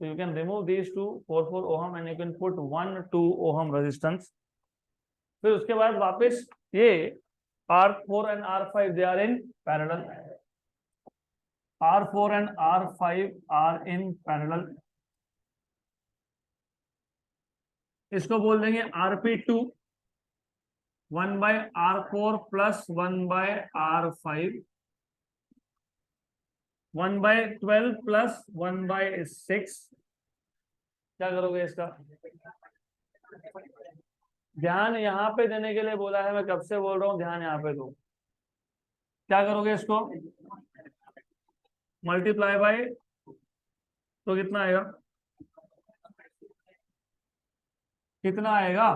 So you can remove these two 4 4 ohm and you can put 1 2 ohm resistance। फिर उसके बाद वापस ये R4 and R5 they are in parallel। R4 and R5 are in parallel। इसको बोल देंगे RP2। 1/R4 plus 1/R5, 1/12 plus 1/6। क्या करोगे इसका? ध्यान यहाँ पे देने के लिए बोला है, मैं कब से बोल रहा हूँ ध्यान यहाँ पे दो। क्या करोगे इसको? मल्टीप्लाई बाय, तो कितना आएगा? कितना आएगा?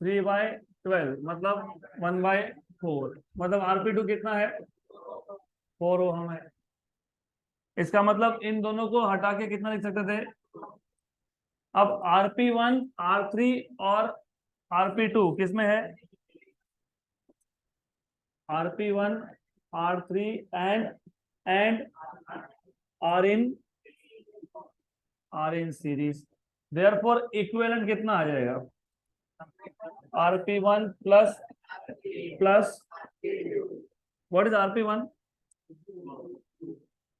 3/12 मतलब 1/4। मतलब RP2 कितना है? 4 ओहम है। इसका मतलब इन दोनों को हटा के कितना लिख सकते थे? अब RP1 R3 और RP2 किसमें है? RP1 R3 and are in series। therefore equivalent कितना आ जाएगा? RP1 plus what is RP1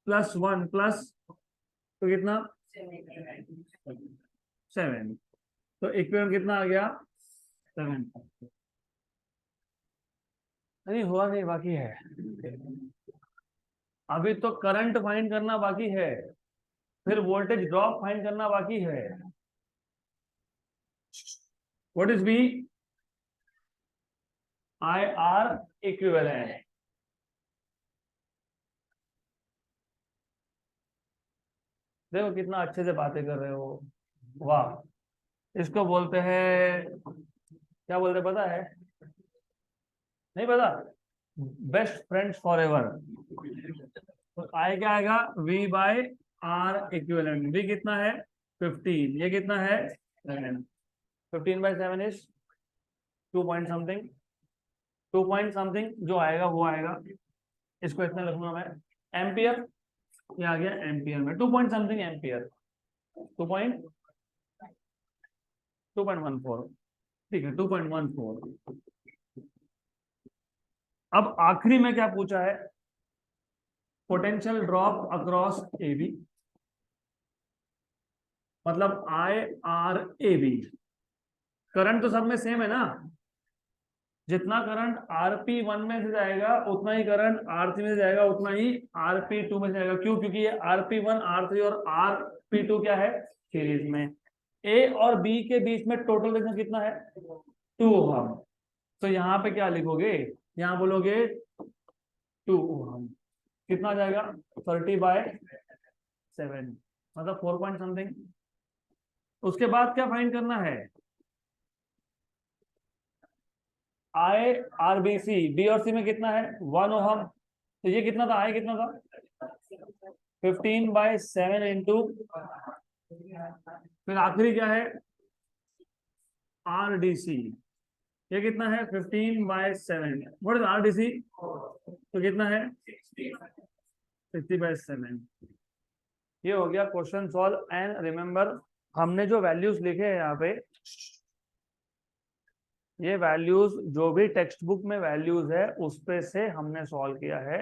plus 1 plus, तो कितना? 7। तो इक्विवेलेंट कितना आ गया? 7। नहीं हुआ, नहीं बाकी है। अभी तो करंट फाइंड करना बाकी है, फिर वोल्टेज ड्रॉप फाइंड करना बाकी है। What is B? IR equivalent. देखो कितना अच्छे से बातें कर रहे हो, वाह। इसको बोलते हैं, क्या बोलते हैं पता है? नहीं पता? Best friends for ever. तो आई क्या आएगा? V/R equivalent. V कितना है? 15। ये कितना है? 7। 15/7 is 2 point something. 2 point something जो आएगा वो आएगा। इसको इतना लिखूंगा मैं, एम्पियर। ये आ गया एम्पियर में 2 पॉइंट समथिंग एम्पियर। 2.14। ठीक है, 2.14। अब आखिरी में क्या पूछा है? Potential drop across A B, मतलब I R A B. Current तो सब में सेम है ना, जितना करंट RP1 में से जाएगा उतना ही करंट R3 में से जाएगा, उतना ही RP2 में से जाएगा। क्यों? क्योंकि ये RP1 R3 और RP2 क्या है, सीरीज में। A और B के बीच में टोटल रेजिस्टेंस कितना है, 2 ओम। तो यहाँ पे क्या लिखोगे, यहाँ बोलोगे 2 ओम, कितना जाएगा 30/7, मतलब 4 पॉइंट समथिंग। उसके बाद क्या फाइंड करना है, I R B C, B और सी में कितना है 1 ओहम। तो ये कितना था, आई कितना था 15/7 इंटू, फिर आखिरी क्या है आर डी सी, ये कितना है 15/7। What is R D C, तो कितना है 60/7। ये हो गया क्वेश्चन सॉल्व। एंड रिमेंबर, हमने जो वैल्यूज लिखे हैं यहाँ पे, ये वैल्यूज जो भी टेक्स्ट बुक में वैल्यूज है उस पे से हमने सॉल्व किया है।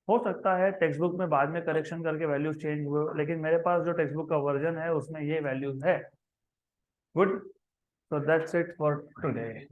हो सकता है टेक्स्ट बुक में बाद में करेक्शन करके वैल्यूज चेंज हुए, लेकिन मेरे पास जो टेक्स्ट बुक का वर्जन है उसमें ये वैल्यूज है। Good, so that's it for today.